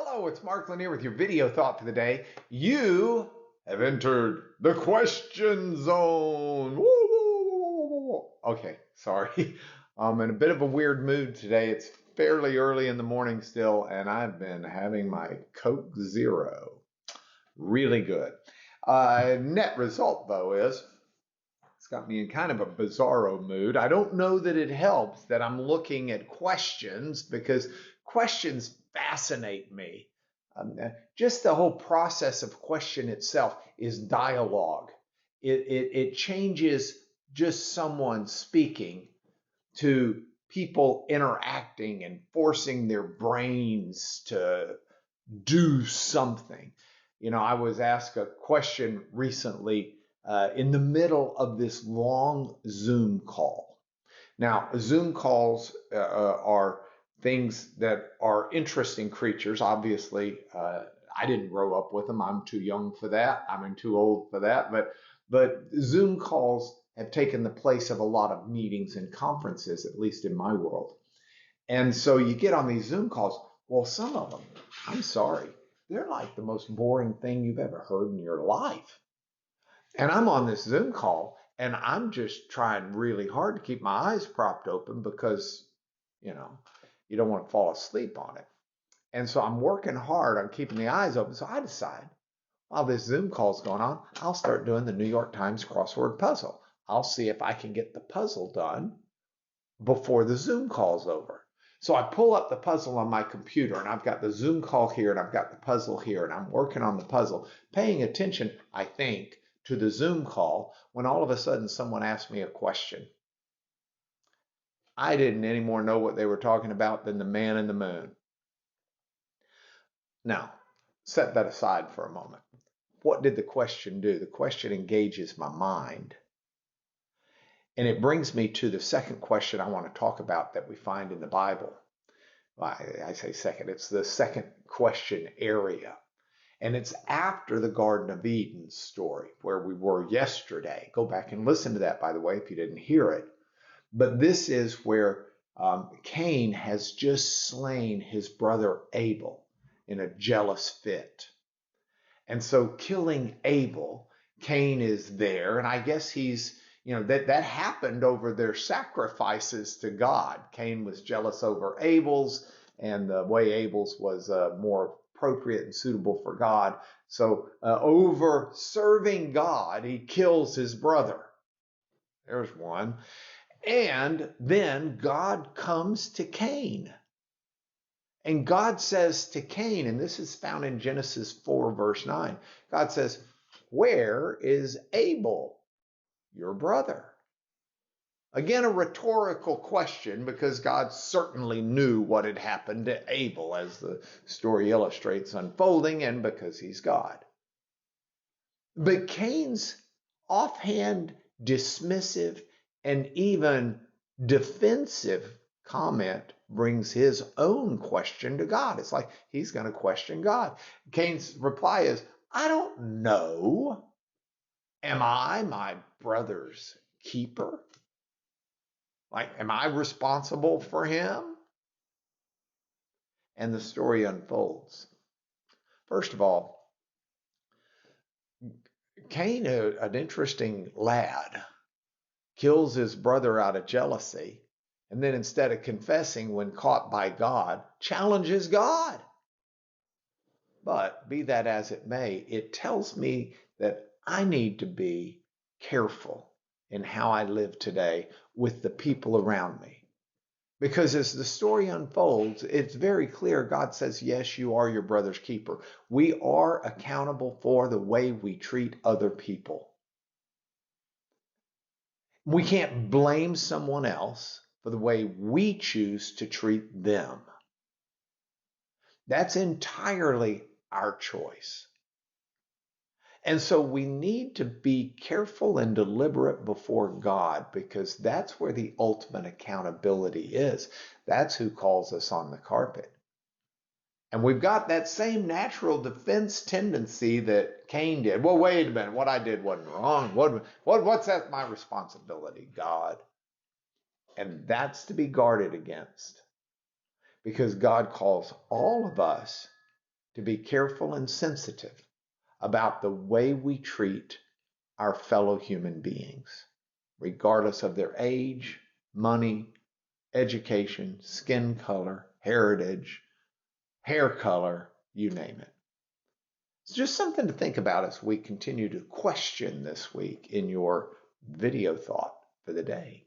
Hello, it's Mark Lanier with your video thought for the day. You have entered the question zone. Woo, woo, woo, woo, woo, woo. Okay, sorry. I'm in a bit of a weird mood today. It's fairly early in the morning still, and I've been having my Coke Zero. Really good. Net result, though, is it's got me in kind of a bizarro mood. I don't know that it helps that I'm looking at questions because questions fascinate me. Just the whole process of question itself is dialogue. It changes just someone speaking to people interacting and forcing their brains to do something. You know, I was asked a question recently in the middle of this long Zoom call. Now, Zoom calls are things that are interesting creatures. Obviously, I didn't grow up with them. I'm too young for that. I'm too old for that. But Zoom calls have taken the place of a lot of meetings and conferences, at least in my world. And so you get on these Zoom calls. Well, some of them, I'm sorry, they're like the most boring thing you've ever heard in your life. And I'm on this Zoom call and I'm just trying really hard to keep my eyes propped open because, you know, you don't want to fall asleep on it. And so I'm working hard on keeping the eyes open. So I decide while this Zoom call's going on, I'll start doing the New York Times crossword puzzle. I'll see if I can get the puzzle done before the Zoom call's over. So I pull up the puzzle on my computer and I've got the Zoom call here and I've got the puzzle here and I'm working on the puzzle, paying attention, I think, to the Zoom call when all of a sudden someone asked me a question. I didn't anymore know what they were talking about than the man in the moon. Now, set that aside for a moment. What did the question do? The question engages my mind. And it brings me to the second question I want to talk about that we find in the Bible. I say second, it's the second question area. And it's after the Garden of Eden story where we were yesterday. Go back and listen to that, by the way, if you didn't hear it. But this is where Cain has just slain his brother Abel in a jealous fit. And so killing Abel, Cain is there, and I guess he's, that happened over their sacrifices to God. Cain was jealous over Abel's, and the way Abel's was more appropriate and suitable for God. So over serving God, he kills his brother. There's one. And then God comes to Cain. And God says to Cain, and this is found in Genesis 4, verse 9, God says, "Where is Abel, your brother?" Again, a rhetorical question because God certainly knew what had happened to Abel as the story illustrates unfolding and because he's God. But Cain's offhand, dismissive, and even defensive comment brings his own question to God. It's like he's going to question God. Cain's reply is, "I don't know. Am I my brother's keeper? Like, am I responsible for him?" And the story unfolds. First of all, Cain, an interesting lad, kills his brother out of jealousy, and then instead of confessing when caught by God, challenges God. But be that as it may, it tells me that I need to be careful in how I live today with the people around me. Because as the story unfolds, it's very clear God says, yes, you are your brother's keeper. We are accountable for the way we treat other people. We can't blame someone else for the way we choose to treat them. That's entirely our choice. And so we need to be careful and deliberate before God because that's where the ultimate accountability is. That's who calls us on the carpet. And we've got that same natural defense tendency that Cain did. Well, wait a minute, what I did wasn't wrong. What's that my responsibility, God? And that's to be guarded against because God calls all of us to be careful and sensitive about the way we treat our fellow human beings, regardless of their age, money, education, skin color, heritage, hair color, you name it. It's just something to think about as we continue to question this week in your video thought for the day.